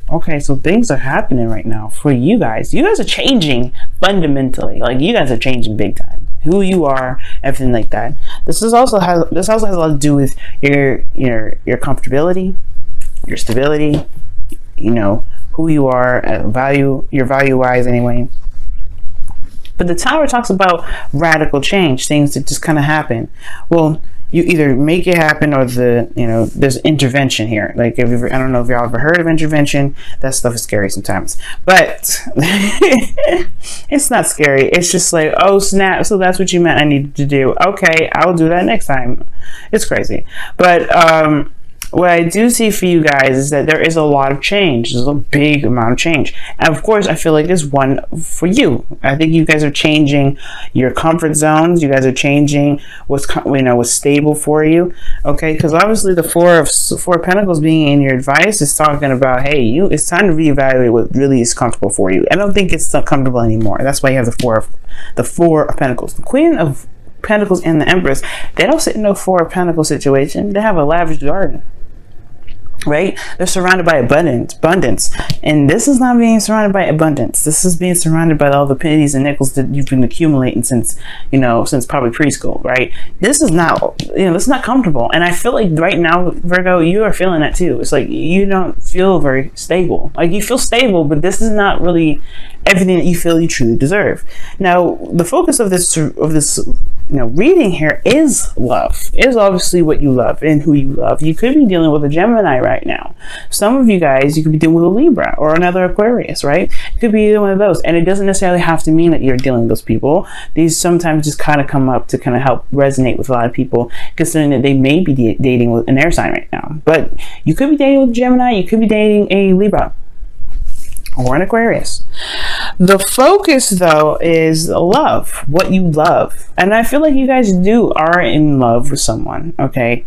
Okay, so things are happening right now for you guys. You guys are changing fundamentally. Like, you guys are changing big time. Who you are, everything like that. This also has a lot to do with your comfortability, your stability, you know, who you are, your value wise anyway. But the Tower talks about radical change, things that just kind of happen. Well, you either make it happen or there's intervention here. Like, I don't know if y'all ever heard of intervention. That stuff is scary sometimes, but it's not scary. It's just like, oh snap, so that's what you meant I needed to do. Okay, I'll do that next time. It's crazy. But what I do see for you guys is that there is a lot of change. There's a big amount of change. And of course, I feel like there's one for you. I think you guys are changing your comfort zones. You guys are changing what's stable for you. Okay, because obviously the Four of Pentacles being in your advice is talking about, hey, it's time to reevaluate what really is comfortable for you. I don't think it's not comfortable anymore. That's why you have the Four of Pentacles. The Queen of Pentacles and the Empress, they don't sit in no Four of Pentacles situation. They have a lavish garden. Right? They're surrounded by abundance. And this is not being surrounded by abundance. This is being surrounded by all the pennies and nickels that you've been accumulating since probably preschool, right? This is not, this is not comfortable. And I feel like right now, Virgo, you are feeling that too. It's like you don't feel very stable. Like, you feel stable, but this is not really everything that you feel you truly deserve. Now, the focus of this reading here is love. Is obviously what you love and who you love. You could be dealing with a Gemini right now. Some of you guys, you could be dealing with a Libra or another Aquarius, right? You could be one of those. And it doesn't necessarily have to mean that you're dealing with those people. These sometimes just kind of come up to kind of help resonate with a lot of people, considering that they may be dating with an air sign right now. But you could be dating with a Gemini. You could be dating a Libra or an Aquarius. The focus, though, is love, what you love. And I feel like you guys are in love with someone, okay?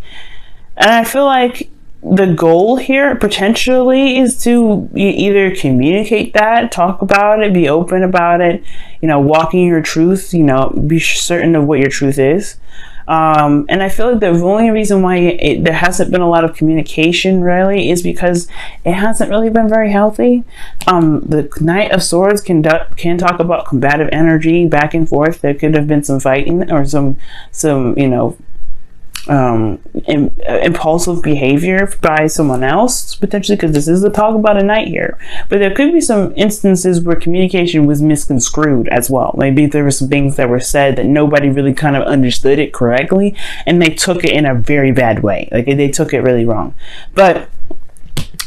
And I feel like the goal here potentially is to either communicate that, talk about it, be open about it, walking your truth, be certain of what your truth is. And I feel like the only reason why there hasn't been a lot of communication really is because it hasn't really been very healthy. The Knight of Swords can talk about combative energy back and forth. There could have been some fighting or some impulsive behavior by someone else, potentially, because this is the talk about a knight here. But there could be some instances where communication was misconstrued as well. Maybe there were some things that were said that nobody really kind of understood it correctly, and they took it in a very bad way. Like, they took it really wrong. But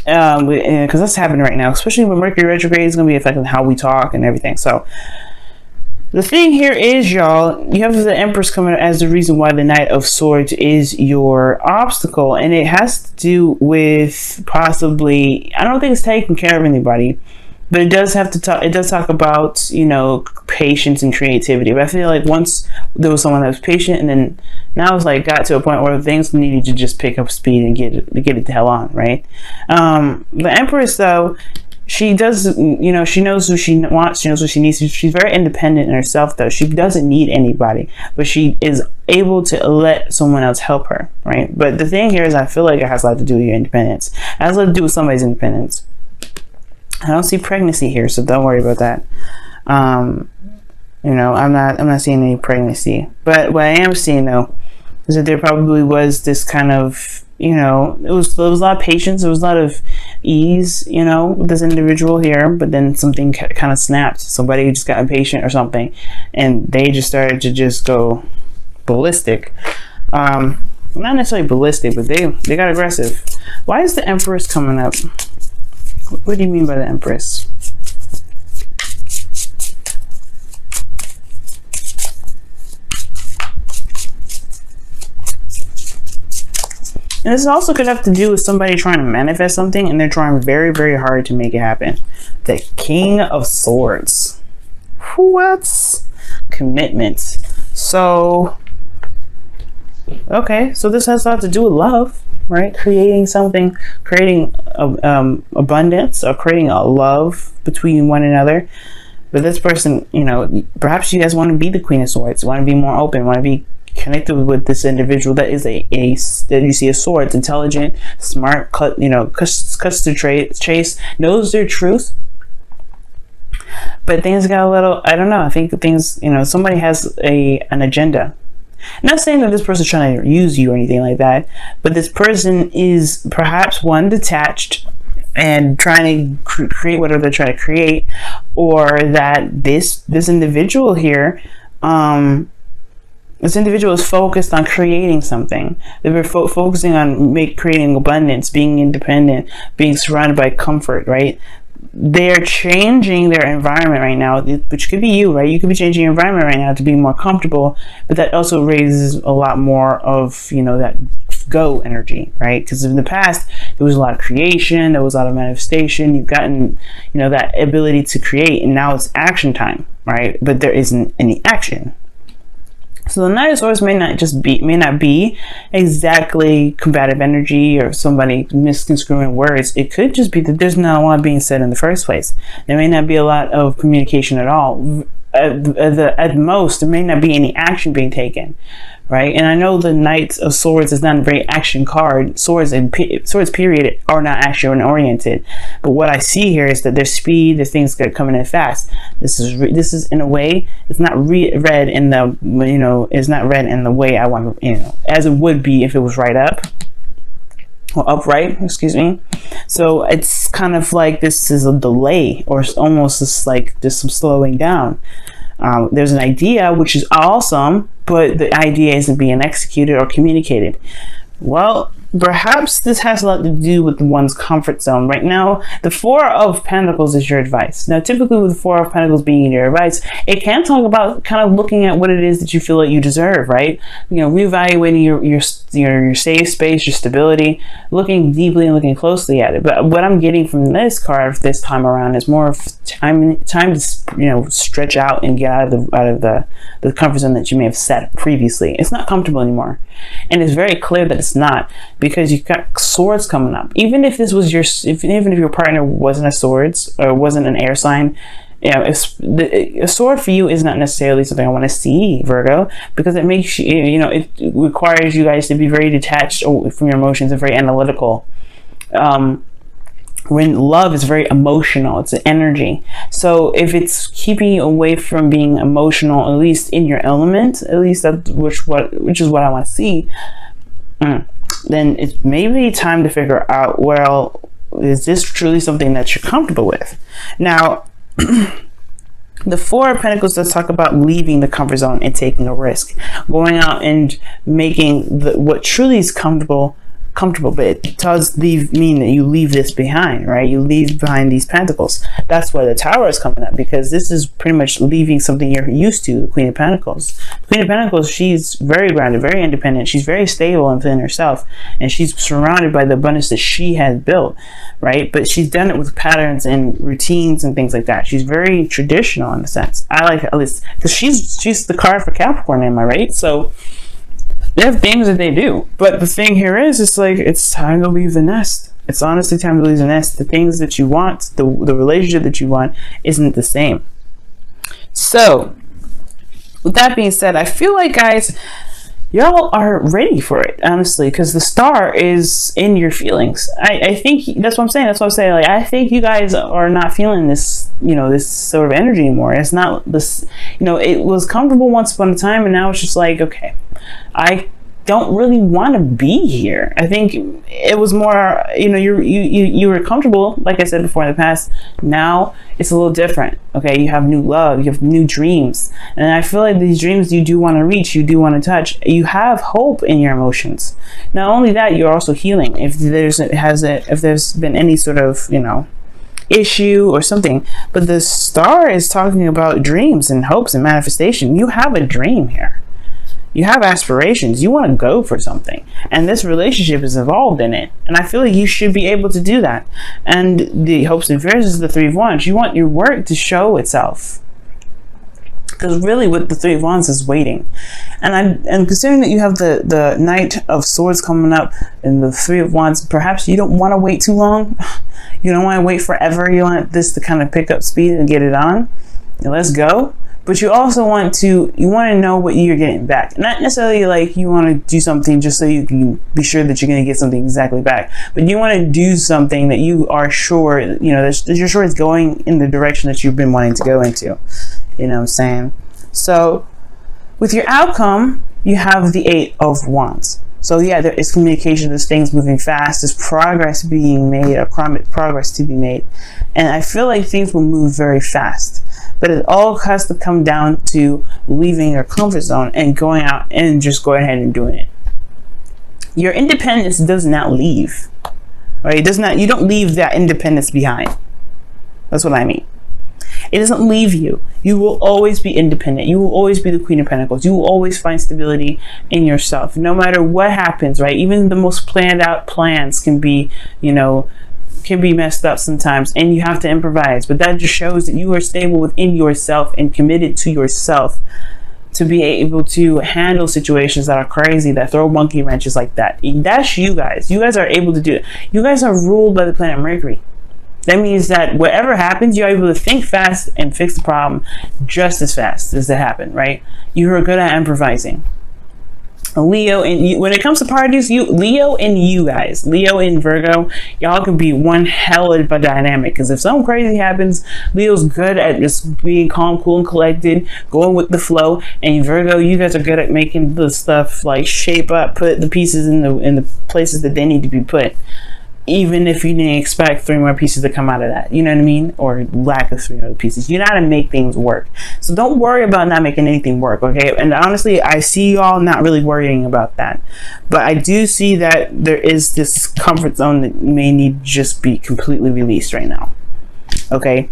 because that's happening right now, especially when Mercury retrograde is going to be affecting how we talk and everything. So the thing here is, y'all, you have the Empress coming as the reason why the Knight of Swords is your obstacle. And it has to do with possibly, I don't think it's taking care of anybody, but it does talk about, patience and creativity. But I feel like once there was someone that was patient, and then now it's like got to a point where things needed to just pick up speed and get it the hell on, right? The Empress, though, she does, she knows who she wants, she knows what she needs. She's very independent in herself, though. She doesn't need anybody, but she is able to let someone else help her, right? But the thing here is, I feel like it has a lot to do with your independence. It has a lot to do with somebody's independence. I don't see pregnancy here, so don't worry about that. I'm not seeing any pregnancy. But what I am seeing, though, is that there probably was this kind of, there was a lot of patience, there was a lot of ease, with this individual here, but then something kind of snapped. Somebody just got impatient or something, and they just started to just go ballistic. Not necessarily ballistic, but they got aggressive. Why is the Empress coming up? What do you mean by the Empress? And this also could have to do with somebody trying to manifest something, and they're trying very, very hard to make it happen. The King of Swords. What? Commitment. So, okay, so this has a lot to do with love, right? Creating something, creating abundance, or creating a love between one another. But this person, perhaps you guys want to be the Queen of Swords, want to be more open, want to be connected with this individual that is that you see a sword. It's intelligent, smart, cuts to chase, knows their truth. But things got a little, I don't know, I think things, somebody has an agenda. Not saying that this person's trying to use you or anything like that, but this person is perhaps one, detached and trying to create whatever they're trying to create, or that this individual here, this individual is focused on creating something. They're focusing on creating abundance, being independent, being surrounded by comfort, right? They're changing their environment right now, which could be you, right? You could be changing your environment right now to be more comfortable, but that also raises a lot more of, that go energy, right? Because in the past, there was a lot of creation, there was a lot of manifestation. You've gotten, that ability to create, and now it's action time, right? But there isn't any action. So the Knight of Swords may not be exactly combative energy or somebody misconstruing words. It could just be that there's not a lot being said in the first place. There may not be a lot of communication at all. At most, there may not be any action being taken, right? And I know the Knight of Swords is not a very action card. Swords period are not action oriented. But what I see here is that there's speed, there's things that are coming in fast. This is in a way, it's not read in the, it's not read in the way I want, as it would be if it was right up. Or upright, excuse me. So it's kind of like this is a delay, or almost just like just some slowing down. There's an idea which is awesome, but the idea isn't being executed or communicated. Well, perhaps this has a lot to do with one's comfort zone. Right now, the Four of Pentacles is your advice. Now, typically with the Four of Pentacles being your advice, it can talk about kind of looking at what it is that you feel like you deserve, right? Reevaluating your safe space, your stability, looking deeply and looking closely at it. But what I'm getting from this card this time around is more of time to stretch out and get out of the comfort zone that you may have set previously. It's not comfortable anymore, and it's very clear that it's not, because you've got swords coming up. Even if this was even if your partner wasn't a swords or wasn't an air sign, a sword for you is not necessarily something I want to see, Virgo, because it makes you, it requires you guys to be very detached from your emotions and very analytical. When love is very emotional, it's an energy. So if it's keeping you away from being emotional, at least in your element, at least which is what I want to see, then it's maybe time to figure out, well, is this truly something that you're comfortable with? Now, the Four of Pentacles does talk about leaving the comfort zone and taking a risk, going out and making what truly is comfortable, but it does mean that you leave this behind, right? You leave behind these pentacles. That's why the Tower is coming up, because this is pretty much leaving something you're used to. The Queen of Pentacles. The Queen of Pentacles, she's very grounded, very independent. She's very stable within herself, and she's surrounded by the abundance that she has built, right? But she's done it with patterns and routines and things like that. She's very traditional in a sense. I like it, at least, because she's the card for Capricorn, am I right? So they have things that they do, but the thing here is, it's time to leave the nest. It's honestly time to leave the nest. The things that you want, the relationship that you want, isn't the same. So, with that being said, I feel like, guys, y'all are ready for it, honestly, because the Star is in your feelings. I think that's what I'm saying. That's what I'm saying. Like, I think you guys are not feeling this, this sort of energy anymore. It's not this, it was comfortable once upon a time, and now it's just like, okay, I don't really want to be here. I think it was more, you were comfortable, like I said before, in the past. Now it's a little different. Okay, you have new love, you have new dreams, and I feel like these dreams you do want to reach, you do want to touch. You have hope in your emotions. Not only that, you're also healing. If there's been any sort of issue or something, but the Star is talking about dreams and hopes and manifestation. You have a dream here. You have aspirations. You want to go for something, and this relationship is involved in it, and I feel like you should be able to do that. And the hopes and fears is the Three of Wands. You want your work to show itself, because really what the Three of Wands is waiting. And considering that you have the Knight of Swords coming up and the Three of Wands, perhaps you don't want to wait too long. You don't want to wait forever. You want this to kind of pick up speed and get it on. Now let's go. but you also want to know what you're getting back. Not necessarily like you want to do something just so you can be sure that you're going to get something exactly back, but you want to do something that you are sure, that you're sure it's going in the direction that you've been wanting to go into. You know what I'm saying? So with your outcome, you have the 8 of Wands. So yeah, there is communication, there's things moving fast, there's progress being made, or progress to be made. And I feel like things will move very fast. But it all has to come down to leaving your comfort zone and going out and just going ahead and doing it. Your independence does not leave. Right? It does not, you don't leave that independence behind. That's what I mean. It doesn't leave you. You will always be independent. You will always be the Queen of Pentacles. You will always find stability in yourself. No matter what happens, right? Even the most planned out plans can be, can be messed up sometimes, and you have to improvise. But that just shows that you are stable within yourself and committed to yourself to be able to handle situations that are crazy, that throw monkey wrenches like that. That's you guys. You guys are able to do it. You guys are ruled by the planet Mercury. That means that whatever happens, you're able to think fast and fix the problem just as fast as it happened, right? You are good at improvising. Leo and you, when it comes to parties, Leo and you guys, Leo and Virgo, y'all can be one hell of a dynamic. Because if something crazy happens, Leo's good at just being calm, cool, and collected, going with the flow. And Virgo, you guys are good at making the stuff like shape up, put the pieces in the places that they need to be put. Even if you didn't expect 3 more pieces to come out of that, you know what I mean? Or lack of 3 other pieces. You know how to make things work. So don't worry about not making anything work, okay? And honestly, I see y'all not really worrying about that. But I do see that there is this comfort zone that may need to just be completely released right now, okay?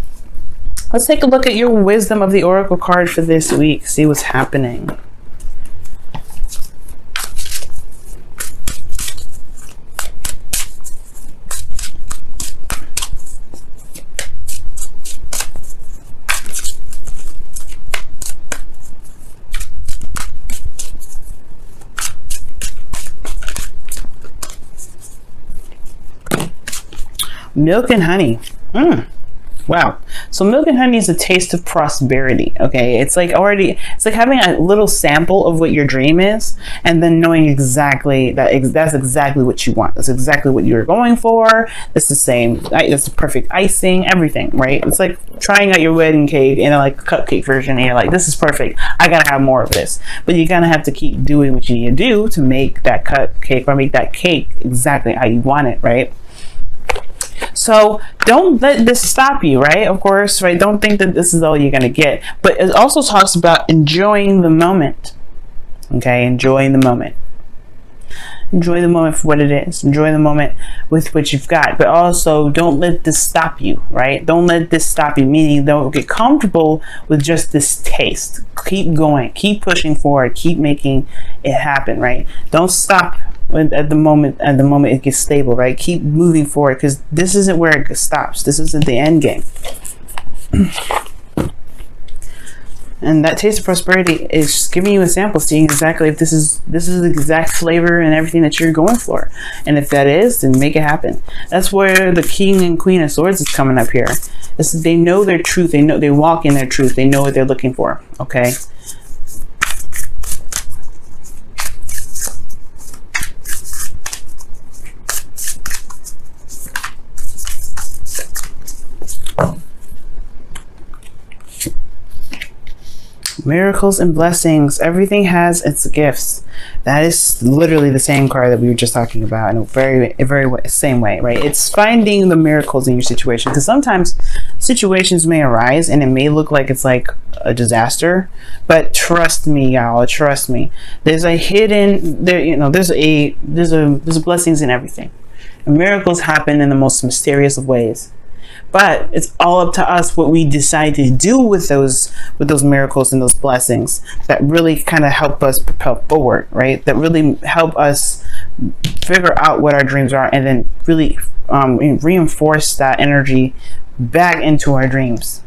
Let's take a look at your wisdom of the Oracle card for this week. See what's happening. Milk and honey. Wow. So milk and honey is a taste of prosperity. Okay. It's like having a little sample of what your dream is, and then knowing exactly that's exactly what you want. That's exactly what you're going for. It's the same. It's the perfect icing, everything, right? It's like trying out your wedding cake in a cupcake version, and you're like, this is perfect. I gotta have more of this. But you gotta have to keep doing what you need to do to make that cupcake or make that cake exactly how you want it, right? So don't let this stop you, right? Of course, right? Don't think that this is all you're going to get. But it also talks about enjoying the moment. Okay, enjoying the moment. Enjoy the moment for what it is. Enjoy the moment with what you've got. But also, don't let this stop you, right? Don't let this stop you, meaning don't get comfortable with just this taste. Keep going. Keep pushing forward. Keep making it happen, right? Don't stop at the moment it gets stable, right? Keep moving forward, because this isn't where it stops. This isn't the end game. And that taste of prosperity is just giving you a sample, seeing exactly if this is the exact flavor and everything that you're going for. And if that is, then make it happen. That's where the King and Queen of Swords is coming up here. They know their truth. They walk in their truth. They know what they're looking for. Okay. Miracles and blessings. Everything has its gifts. That is literally the same card that we were just talking about in a very same way, right? It's finding the miracles in your situation, because sometimes situations may arise and it may look like it's like a disaster, but trust me, y'all, trust me. There's a hidden there's blessings in everything. And miracles happen in the most mysterious of ways. But it's all up to us what we decide to do with those miracles and those blessings that really kind of help us propel forward, right? That really help us figure out what our dreams are, and then really reinforce that energy back into our dreams.